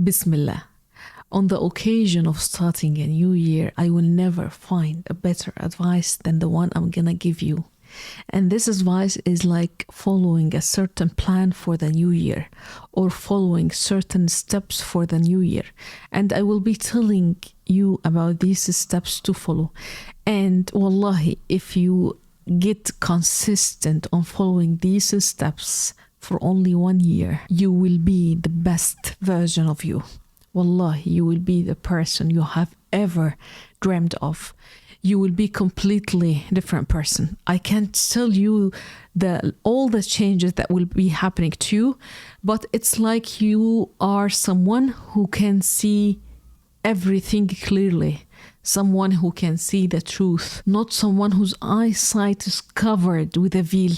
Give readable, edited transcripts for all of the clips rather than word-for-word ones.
Bismillah. On the occasion of starting a new year, I will never find a better advice than the one I'm gonna give you. And this advice is like following a certain plan for the new year or following certain steps for the new year. And I will be telling you about these steps to follow. And wallahi, if you get consistent on following these steps for only 1 year, you will be the best version of you. Wallahi, you will be the person you have ever dreamed of. You will be completely different person. I can't tell you all the changes that will be happening to you, but it's like you are someone who can see everything clearly. Someone who can see the truth, not someone whose eyesight is covered with a veil.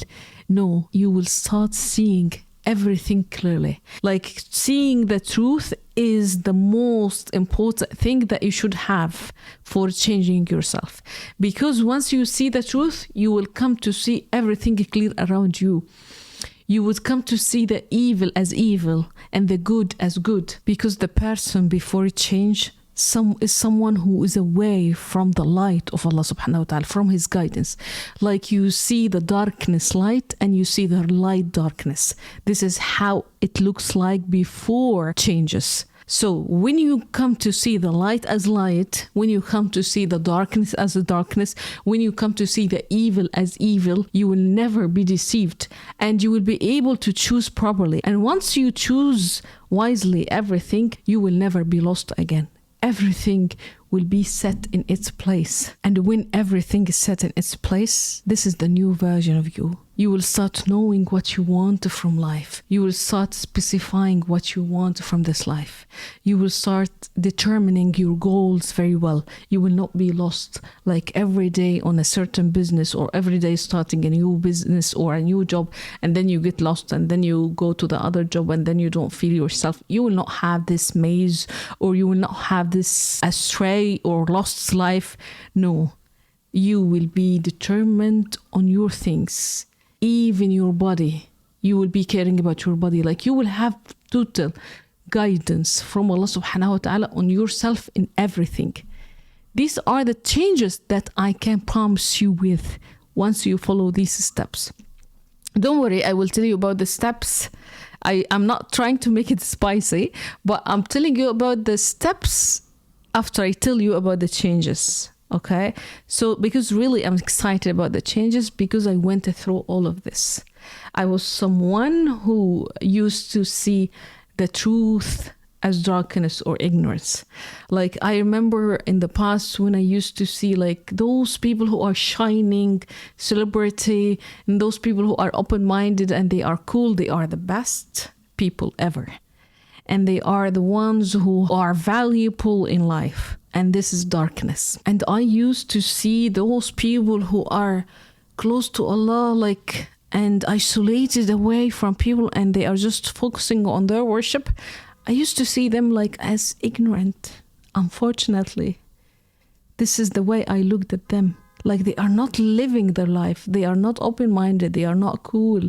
No, you will start seeing everything clearly. Like seeing the truth is the most important thing that you should have for changing yourself. Because once you see the truth, you will come to see everything clear around you. You would come to see the evil as evil and the good as good. Because the person before change is someone who is away from the light of Allah subhanahu wa ta'ala, from his guidance. Like you see the darkness light and you see the light darkness. This is how it looks like before changes. So when you come to see the light as light, when you come to see the darkness as a darkness, when you come to see the evil as evil, you will never be deceived and you will be able to choose properly. And once you choose wisely everything, you will never be lost again. Everything will be set in its place. And when everything is set in its place, this is the new version of you. You will start knowing what you want from life. You will start specifying what you want from this life. You will start determining your goals very well. You will not be lost like every day on a certain business or every day starting a new business or a new job and then you get lost and then you go to the other job and then you don't feel yourself. You will not have this maze or you will not have this astray or lost life. No, you will be determined on your things. Even your body, you will be caring about your body. Like you will have total guidance from Allah subhanahu wa ta'ala on yourself in everything. These are the changes that I can promise you with once you follow these steps. Don't worry, I will tell you about the steps. I'm not trying to make it spicy, but I'm telling you about the steps after I tell you about the changes. Okay, so because really I'm excited about the changes because I went through all of this. I was someone who used to see the truth as darkness or ignorance. Like I remember in the past when I used to see like those people who are shining, celebrity, and those people who are open-minded and they are cool, they are the best people ever. And they are the ones who are valuable in life. And this is darkness. And I used to see those people who are close to Allah, like, and isolated away from people, and they are just focusing on their worship. I used to see them like as ignorant. Unfortunately, this is the way I looked at them. Like they are not living their life. They are not open-minded. They are not cool.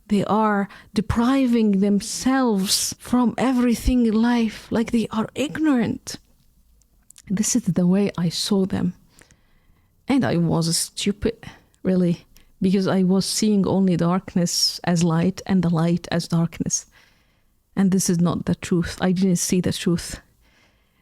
They are depriving themselves from everything in life. Like they are ignorant. This is the way I saw them. And I was stupid, really, because I was seeing only darkness as light and the light as darkness. And this is not the truth. I didn't see the truth.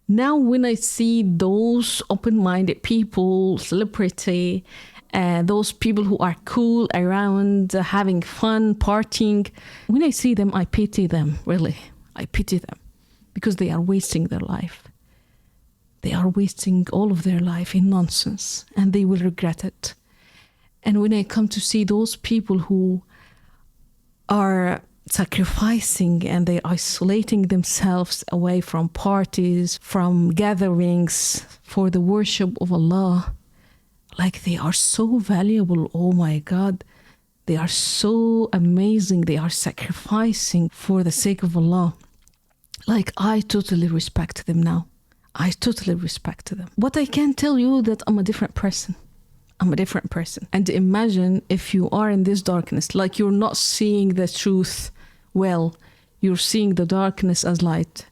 Now when I see those open-minded people, celebrity, those people who are cool around, having fun, partying, when I see them, I pity them, really. I pity them because they are wasting their life. They are wasting all of their life in nonsense and they will regret it. And when I come to see those people who are sacrificing and they're isolating themselves away from parties, from gatherings for the worship of Allah, like they are so valuable. Oh my God, they are so amazing. They are sacrificing for the sake of Allah. Like I totally respect them now. I totally respect them. But I can tell you that I'm a different person. I'm a different person. And imagine if you are in this darkness, like you're not seeing the truth well, you're seeing the darkness as light.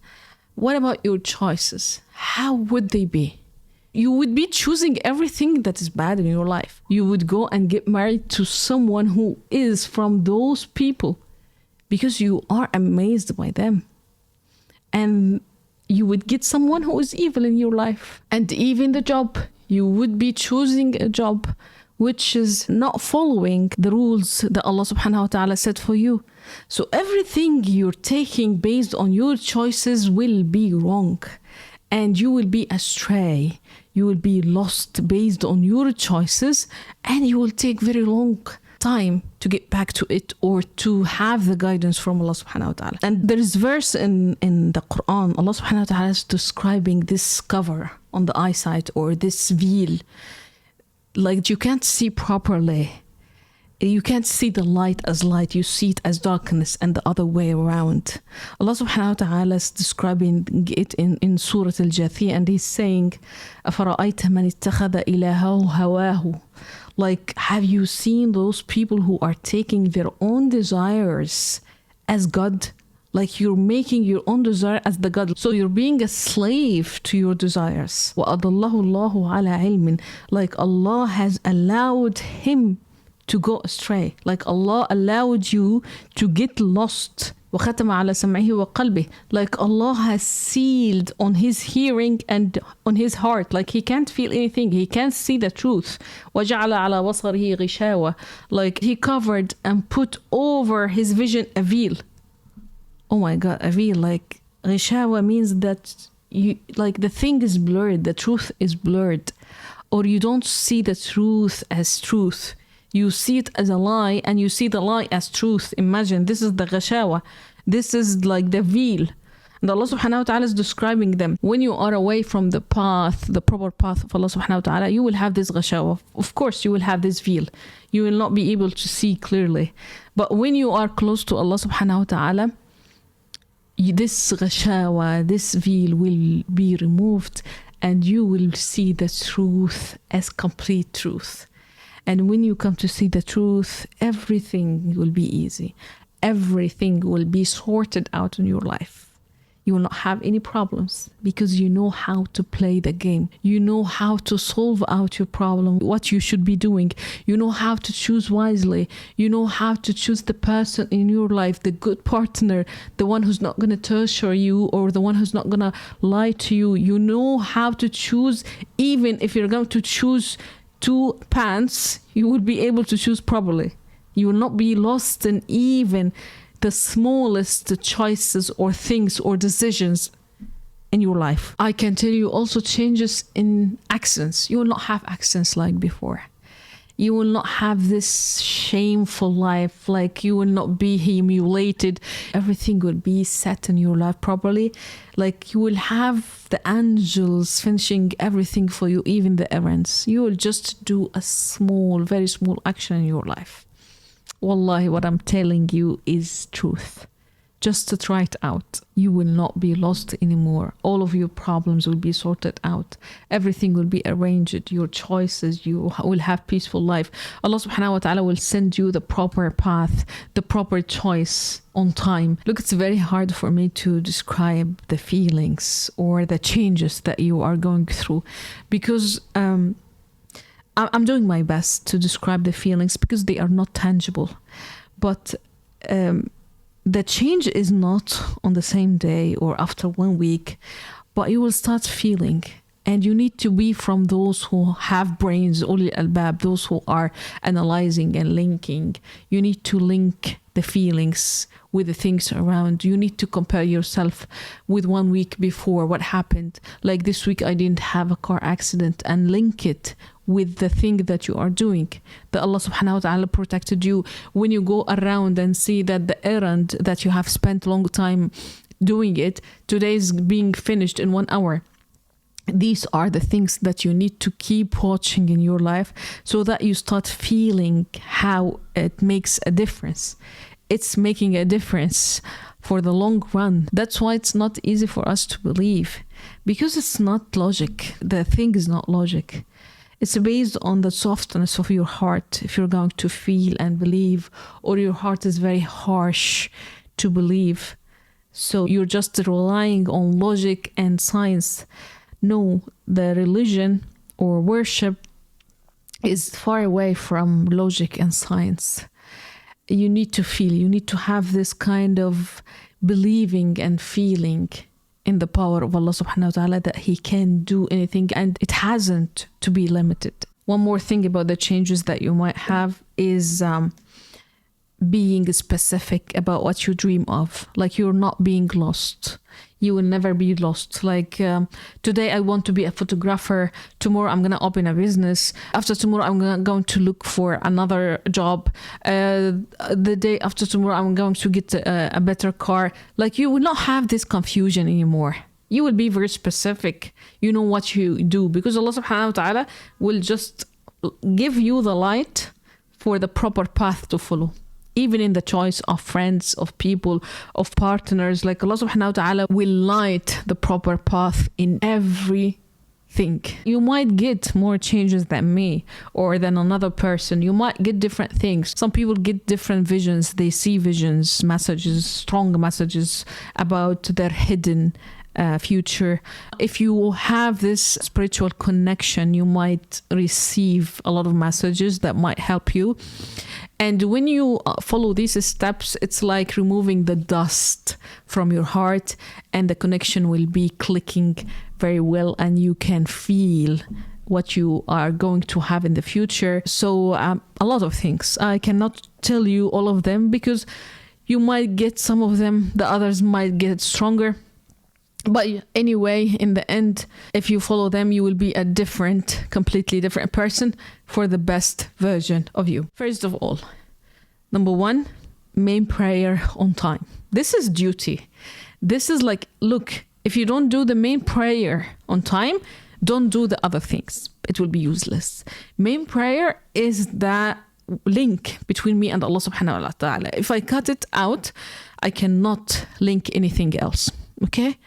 What about your choices? How would they be? You would be choosing everything that is bad in your life. You would go and get married to someone who is from those people because you are amazed by them. And you would get someone who is evil in your life. And even the job, you would be choosing a job which is not following the rules that Allah subhanahu wa ta'ala said for you. So everything you're taking based on your choices will be wrong. And you will be astray. You will be lost based on your choices, and you will take very long time to get back to it or to have the guidance from Allah subhanahu wa ta'ala. And there is verse in the Quran, Allah subhanahu wa ta'ala is describing this cover on the eyesight or this veil. Like you can't see properly. You can't see the light as light, you see it as darkness, and the other way around. Allah subhanahu wa ta'ala is describing it in Surah Al-Jathiyah, and he's saying, أَفَرَأَيْتَ مَنِ اتَّخَذَ إِلَهَهُ هَوَاهُ. Like, have you seen those people who are taking their own desires as God? Like you're making your own desire as the God. So you're being a slave to your desires. وَأَضَلَّهُ اللَّهُ عَلَى عِلْمٍ. Like Allah has allowed him to go astray. Like Allah allowed you to get lost. وَخَتَمَ عَلَى سَمْعِهِ وَقَلْبِهِ. Like Allah has sealed on his hearing and on his heart. Like he can't feel anything. He can't see the truth. وَجَعَلَ عَلَى بَصَرِهِ غِشَاوَةً. Like he covered and put over his vision a veil. Oh my God, a veil. Like غِشَاوَة means that you, like the thing is blurred. The truth is blurred. Or you don't see the truth as truth. You see it as a lie, and you see the lie as truth. Imagine, this is the ghashawa. This is like the veil. And Allah subhanahu wa ta'ala is describing them. When you are away from the path, the proper path of Allah subhanahu wa ta'ala, you will have this ghashawa. Of course, you will have this veil. You will not be able to see clearly. But when you are close to Allah subhanahu wa ta'ala, this ghashawa, this veil will be removed, and you will see the truth as complete truth. And when you come to see the truth, everything will be easy. Everything will be sorted out in your life. You will not have any problems because you know how to play the game. You know how to solve out your problem, what you should be doing. You know how to choose wisely. You know how to choose the person in your life, the good partner, the one who's not going to torture you or the one who's not going to lie to you. You know how to choose, even if you're going to choose 2 pants, you will be able to choose properly. You will not be lost in even the smallest choices or things or decisions in your life. I can tell you also changes in accents. You will not have accents like before. You will not have this shameful life, like you will not be humiliated. Everything will be set in your life properly. Like you will have the angels finishing everything for you, even the errands. You will just do a small, very small action in your life. Wallahi, what I'm telling you is truth. Just to try it out. You will not be lost anymore. All of your problems will be sorted out. Everything will be arranged. Your choices, you will have peaceful life. Allah subhanahu wa ta'ala will send you the proper path, the proper choice on time. Look, it's very hard for me to describe the feelings or the changes that you are going through because I'm doing my best to describe the feelings because they are not tangible. But the change is not on the same day or after 1 week, but you will start feeling. And you need to be from those who have brains, ulil albab, those who are analyzing and linking. You need to link the feelings with the things around. You need to compare yourself with 1 week before what happened. Like this week I didn't have a car accident, and link it with the thing that you are doing, that Allah subhanahu wa ta'ala protected you. When you go around and see that the errand that you have spent a long time doing it, today is being finished in 1 hour. These are the things that you need to keep watching in your life so that you start feeling how it makes a difference. It's making a difference for the long run. That's why it's not easy for us to believe, because it's not logic. The thing is not logic. It's based on the softness of your heart, if you're going to feel and believe, or your heart is very harsh to believe. So you're just relying on logic and science. No, the religion or worship is far away from logic and science. You need to feel, you need to have this kind of believing and feeling in the power of Allah subhanahu wa ta'ala that He can do anything, and it hasn't to be limited. One more thing about the changes that you might have is being specific about what you dream of. Like, you're not being lost. You will never be lost. Like, today I want to be a photographer. Tomorrow I'm going to open a business. After tomorrow I'm going to look for another job. The day after tomorrow I'm going to get a better car. Like, you will not have this confusion anymore. You will be very specific. You know what you do, because Allah subhanahu wa ta'ala will just give you the light for the proper path to follow. Even in the choice of friends, of people, of partners, like Allah subhanahu wa ta'ala will light the proper path in everything. You might get more changes than me or than another person. You might get different things. Some people get different visions. They see visions, messages, strong messages about their hidden future. If you have this spiritual connection, you might receive a lot of messages that might help you. And when you follow these steps, it's like removing the dust from your heart, and the connection will be clicking very well, and you can feel what you are going to have in the future. So a lot of things. I cannot tell you all of them because you might get some of them, the others might get stronger. But anyway, in the end, if you follow them, you will be a completely different person for the best version of you. First of all, number one, main prayer on time. This is duty. This is like, look, if you don't do the main prayer on time, don't do the other things. It will be useless. Main prayer is the link between me and Allah subhanahu wa ta'ala. If I cut it out, I cannot link anything else. Okay?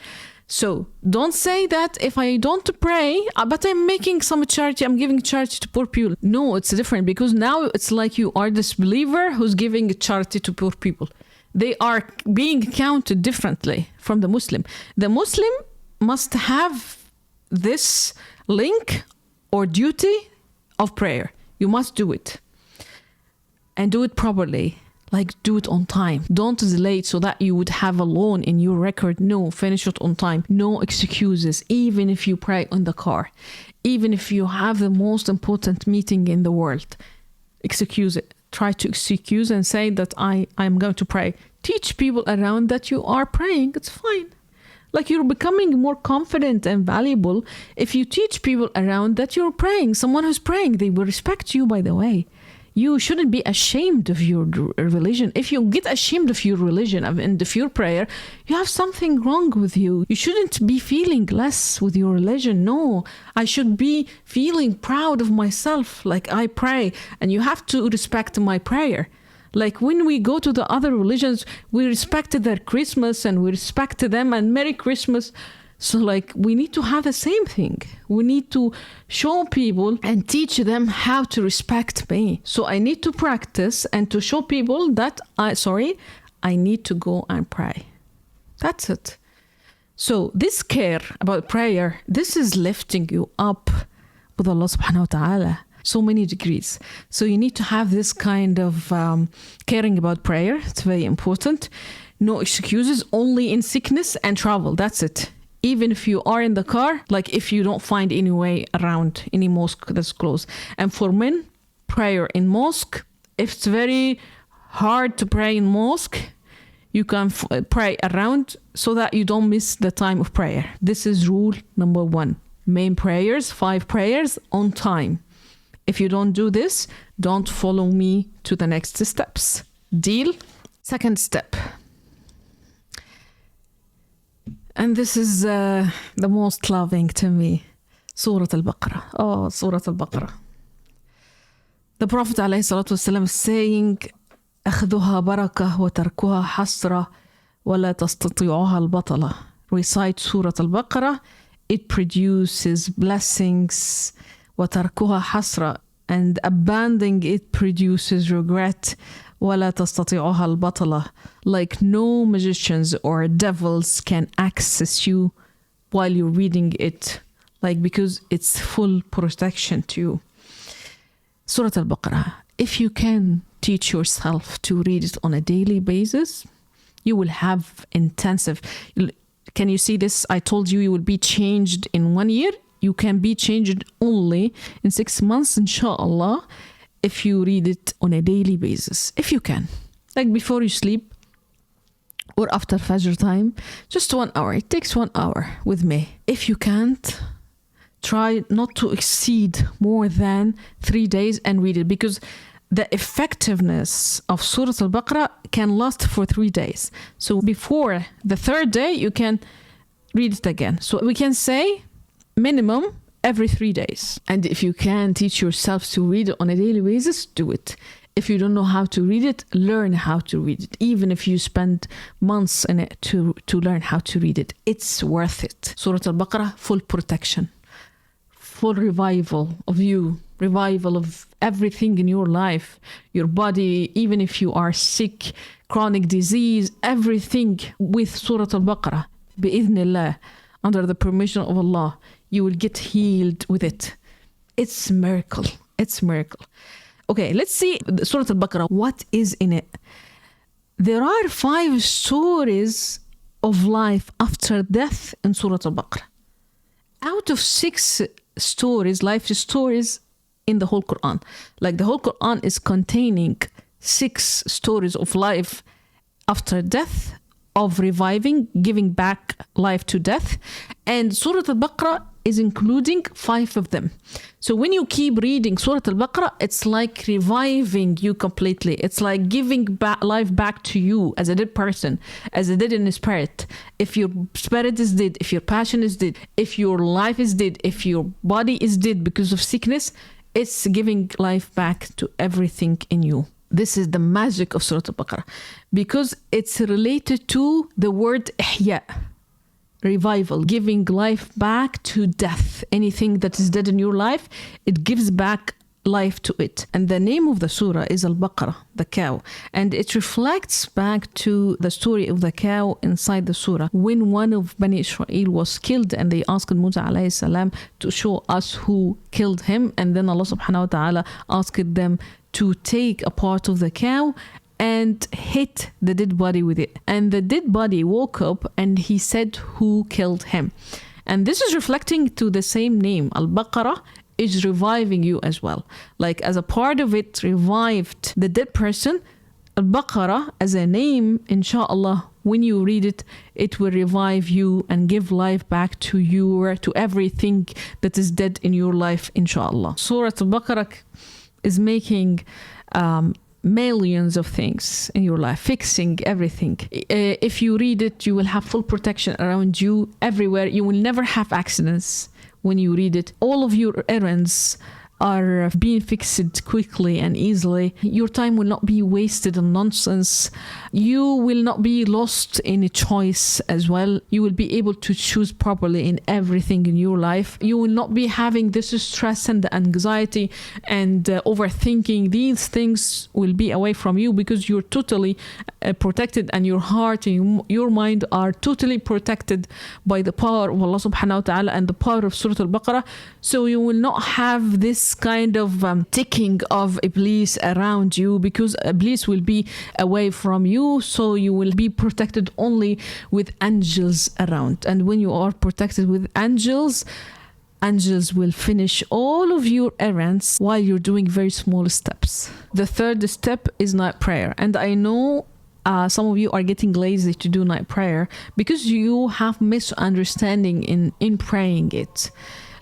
So don't say that if I don't pray, but I'm making some charity, I'm giving charity to poor people. No, it's different, because now it's like you are this believer who's giving charity to poor people. They are being counted differently from the Muslim. The Muslim must have this link or duty of prayer. You must do it. And do it properly. Like, do it on time. Don't delay it so that you would have a loan in your record. No, finish it on time. No excuses. Even if you pray in the car, even if you have the most important meeting in the world, excuse it. Try to excuse and say that I'm going to pray. Teach people around that you are praying. It's fine. Like, you're becoming more confident and valuable if you teach people around that you're praying. Someone who's praying, they will respect you, by the way. You shouldn't be ashamed of your religion. If you get ashamed of your religion and of your prayer, you have something wrong with you. You shouldn't be feeling less with your religion. No, I should be feeling proud of myself. Like, I pray, and you have to respect my prayer. Like, when we go to the other religions, we respect their Christmas and we respect them and Merry Christmas. So, like, we need to have the same thing. We need to show people and teach them how to respect me. So I need to practice and to show people that I need to go and pray. That's it. So this care about prayer, this is lifting you up with Allah subhanahu wa ta'ala. So many degrees. So you need to have this kind of caring about prayer. It's very important. No excuses, only in sickness and travel. That's it. Even if you are in the car, like, if you don't find any way around any mosque that's close. And for men, prayer in mosque, if it's very hard to pray in mosque, you can pray around so that you don't miss the time of prayer. This is rule number one. Main prayers, 5 prayers on time. If you don't do this, don't follow me to the next steps. Deal? Second step. And this is the most loving to me. Surah Al-Baqarah. Oh, Surah Al-Baqarah. The Prophet ﷺ is saying, أخذها بركة وتركها حسرة ولا تستطيعها البطلة. Recite Surah Al-Baqarah. It produces blessings. وتركها حسرة. And abandoning it produces regret. ولا تستطيعها البطلة. Like no magicians or devils can access you while you're reading it. Like because it's full protection to you. Surah Al-Baqarah. If you can teach yourself to read it on a daily basis, you will have intensive. Can you see this? I told you will be changed in 1 year. You can be changed only in 6 months, inshallah, if you read it on a daily basis. If you can. Like before you sleep or after Fajr time, just 1 hour. It takes 1 hour with me. If you can't, try not to exceed more than 3 days and read it, because the effectiveness of Surah Al-Baqarah can last for 3 days. So before the 3rd day, you can read it again. So we can say minimum every 3 days. And if you can teach yourself to read it on a daily basis, do it. If you don't know how to read it, learn how to read it. Even if you spend months in it to learn how to read it, it's worth it. Surah Al-Baqarah, full protection, full revival of you, revival of everything in your life, your body, even if you are sick, chronic disease, everything with Surah Al-Baqarah, bi'idhnillah, under the permission of Allah, you will get healed with it. It's miracle. It's miracle. Okay, let's see Surah Al-Baqarah. What is in it? There are 5 stories of life after death in Surah Al-Baqarah. Out of 6 stories, life stories in the whole Quran. Like the whole Quran is containing 6 stories of life after death, of reviving, giving back life to death. And Surah Al-Baqarah is including 5 of them. So when you keep reading Surah Al-Baqarah, it's like reviving you completely. It's like giving life back to you as a dead person, as a dead in the spirit. If your spirit is dead, if your passion is dead, if your life is dead, if your body is dead because of sickness, it's giving life back to everything in you. This is the magic of Surah Al-Baqarah, because it's related to the word ihya, revival, giving life back to death. Anything that is dead in your life, it gives back life to it. And the name of the surah is Al-Baqarah, the cow. And it reflects back to the story of the cow inside the surah. When one of Bani Israel was killed and they asked Musa alayhi salam to show us who killed him. And then Allah subhanahu wa ta'ala asked them to take a part of the cow and hit the dead body with it. And the dead body woke up and he said who killed him. And this is reflecting to the same name. Al-Baqarah is reviving you as well. Like as a part of it revived the dead person, Al-Baqarah as a name, inshallah, when you read it, it will revive you and give life back to you, to everything that is dead in your life, inshallah. Surah Al-Baqarah is making millions of things in your life, fixing everything. If you read it, you will have full protection around you everywhere. You will never have accidents when you read it. All of your errands are being fixed quickly and easily. Your time will not be wasted on nonsense. You will not be lost in a choice as well. You will be able to choose properly in everything in your life. You will not be having this stress and the anxiety and overthinking. These things will be away from you because you're totally protected, and your heart and your mind are totally protected by the power of Allah subhanahu wa ta'ala and the power of Surah Al-Baqarah. So you will not have this kind of ticking of Iblis around you, because Iblis will be away from you. So you will be protected only with angels around. And when you are protected with angels, angels will finish all of your errands while you're doing very small steps. The 3rd step is night prayer. And I know some of you are getting lazy to do night prayer because you have misunderstanding in praying it.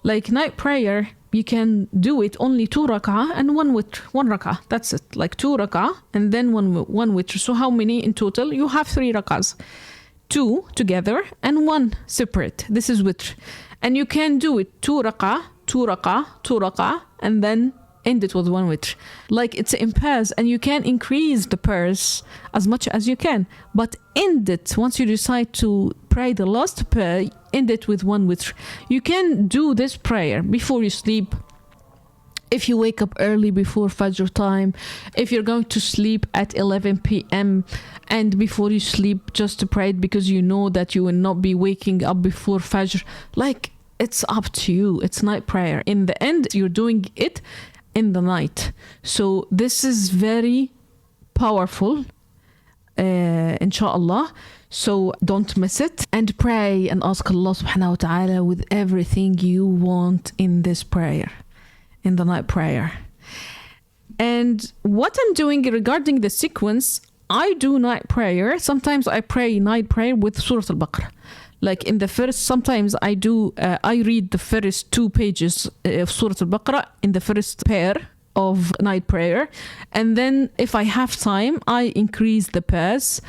Like night prayer, you can do it only 2 rak'ah and 1 witr, 1 rak'ah. That's it. Like 2 rak'ah and then 1 witr. So how many in total? You have 3 rak'ahs. 2 together and 1 separate. This is witr. And you can do it 2 rak'ah, 2 rak'ah, 2 rak'ah, and then end it with 1 witr. Like it's in pairs, and you can increase the pairs as much as you can. But end it, once you decide to pray the last pair, end it with 1 witr. You can do this prayer before you sleep, If you wake up early before Fajr time, if you're going to sleep at 11 p.m. and before you sleep just pray it because you know that you will not be waking up before Fajr, like it's up to you. It's night prayer. In the end, you're doing it in the night. So this is very powerful, inshallah. So don't miss it, and pray and ask Allah subhanahu wa ta'ala with everything you want in this prayer, in the night prayer. And what I'm doing regarding the sequence, I do night prayer. Sometimes I pray night prayer with Surah Al-Baqarah. Like in the first, sometimes I read the first 2 pages of Surah Al-Baqarah in the first pair of night prayer. And then if I have time, I increase the pairs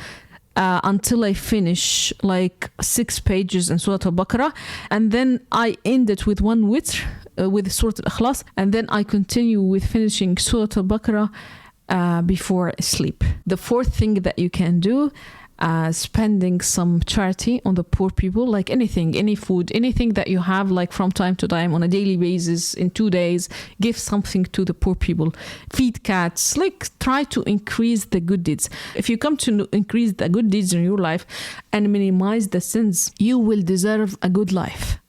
until I finish like 6 pages in Surah Al-Baqarah. And then I end it with 1 witr with Surah Al-Ikhlas. And then I continue with finishing Surah Al-Baqarah before sleep. The fourth thing that you can do, spending some charity on the poor people, like anything, any food, anything that you have, like from time to time on a daily basis, in 2 days, give something to the poor people. Feed cats, like try to increase the good deeds. If you come to increase the good deeds in your life and minimize the sins, you will deserve a good life.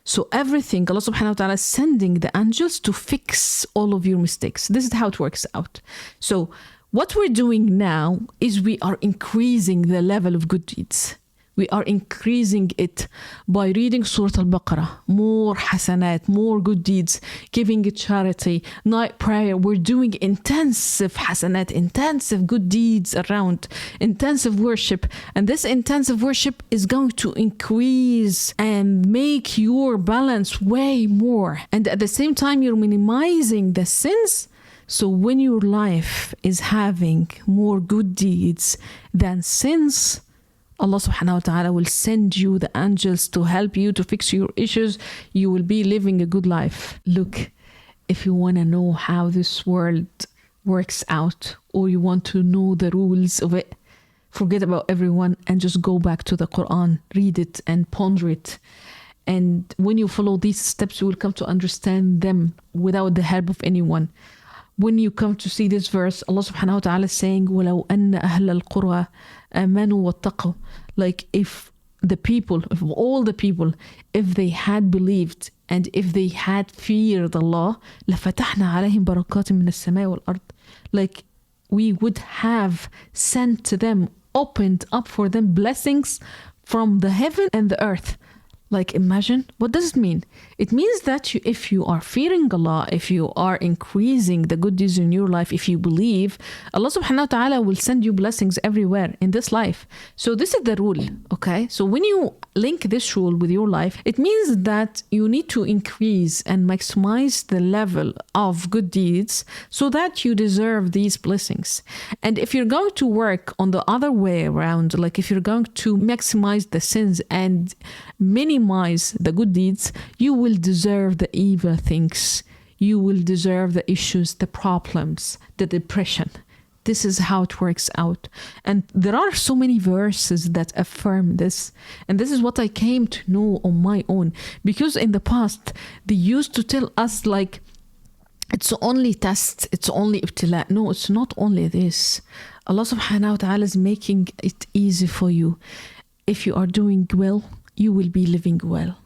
So everything, Allah subhanahu wa ta'ala is sending the angels to fix all of your mistakes. This is how it works out. So what we're doing now is we are increasing the level of good deeds. We are increasing it by reading Surah Al-Baqarah, more hasanat, more good deeds, giving it charity, night prayer. We're doing intensive hasanat, intensive good deeds around, intensive worship. And this intensive worship is going to increase and make your balance way more. And at the same time, you're minimizing the sins. So when your life is having more good deeds than sins, Allah subhanahu wa ta'ala will send you the angels to help you to fix your issues. You will be living a good life. Look, if you want to know how this world works out, or you want to know the rules of it, forget about everyone and just go back to the Quran, read it and ponder it. And when you follow these steps, you will come to understand them without the help of anyone. When you come to see this verse, Allah subhanahu wa ta'ala is saying, وَلَوْ أَنَّ أَهْلَ الْقُرَى آمَنُوا وَاتَّقَوْا. Like if the people, if all the people, if they had believed and if they had feared Allah, لَفَتَحْنَا عَلَيْهِمْ بَرَكَاتٍ مِنَ السَّمَاءِ وَالْأَرْضِ. Like we would have sent to them, opened up for them blessings from the heaven and the earth. Like imagine, what does it mean? It means that if you are fearing Allah, if you are increasing the good deeds in your life, if you believe, Allah subhanahu wa ta'ala will send you blessings everywhere in this life. So this is the rule, okay? So when you link this rule with your life, it means that you need to increase and maximize the level of good deeds so that you deserve these blessings. And if you're going to work on the other way around, like if you're going to maximize the sins and minimize the good deeds, you will deserve the evil things. You will deserve the issues, the problems, the depression. This is how it works out. And there are so many verses that affirm this. And this is what I came to know on my own. Because in the past, they used to tell us like, it's only tests, it's only ibtila. No, it's not only this. Allah subhanahu wa ta'ala is making it easy for you. If you are doing well, you will be living well.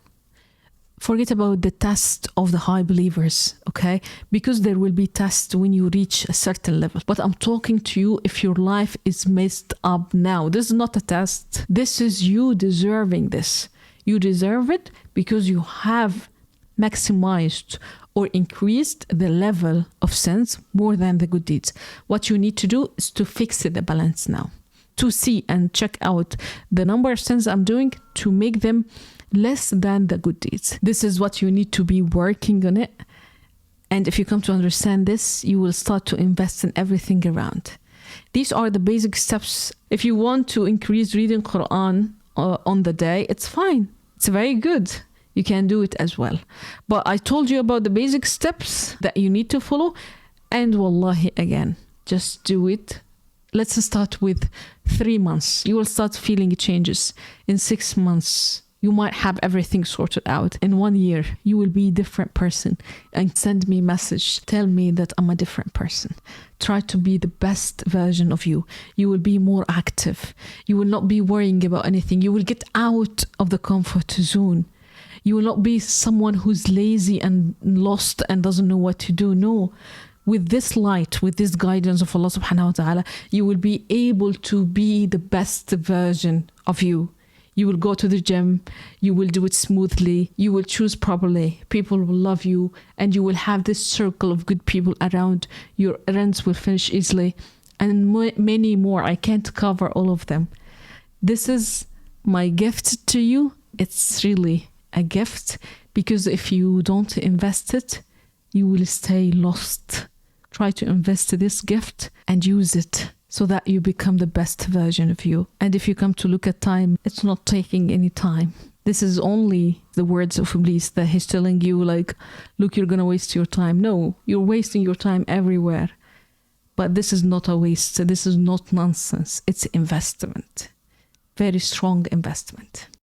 Forget about the test of the high believers, okay? Because there will be tests when you reach a certain level. But I'm talking to you if your life is messed up now. This is not a test. This is you deserving this. You deserve it because you have maximized or increased the level of sins more than the good deeds. What you need to do is to fix the balance now. To see and check out the number of sins I'm doing to make them less than the good deeds. This is what you need to be working on it. And if you come to understand this, you will start to invest in everything around. These are the basic steps. If you want to increase reading Quran on the day, it's fine. It's very good. You can do it as well. But I told you about the basic steps that you need to follow. And wallahi, again, just do it. Let's start with 3 months. You will start feeling changes. In 6 months, You might have everything sorted out. In 1 year, you will be a different person. And send me a message. Tell me that I'm a different person. Try to be the best version of you. You will be more active. You will not be worrying about anything. You will get out of the comfort zone. You will not be someone who's lazy and lost and doesn't know what to do. No. With this light, with this guidance of Allah subhanahu wa ta'ala, you will be able to be the best version of you. You will go to the gym, you will do it smoothly, you will choose properly, people will love you, and you will have this circle of good people around. Your errands will finish easily, and many more. I can't cover all of them. This is my gift to you. It's really a gift, because if you don't invest it, you will stay lost. Try to invest this gift and use it, so that you become the best version of you. And if you come to look at time, it's not taking any time. This is only the words of Iblis that he's telling you, like, look, you're going to waste your time. No, you're wasting your time everywhere. But this is not a waste. This is not nonsense. It's investment. Very strong investment.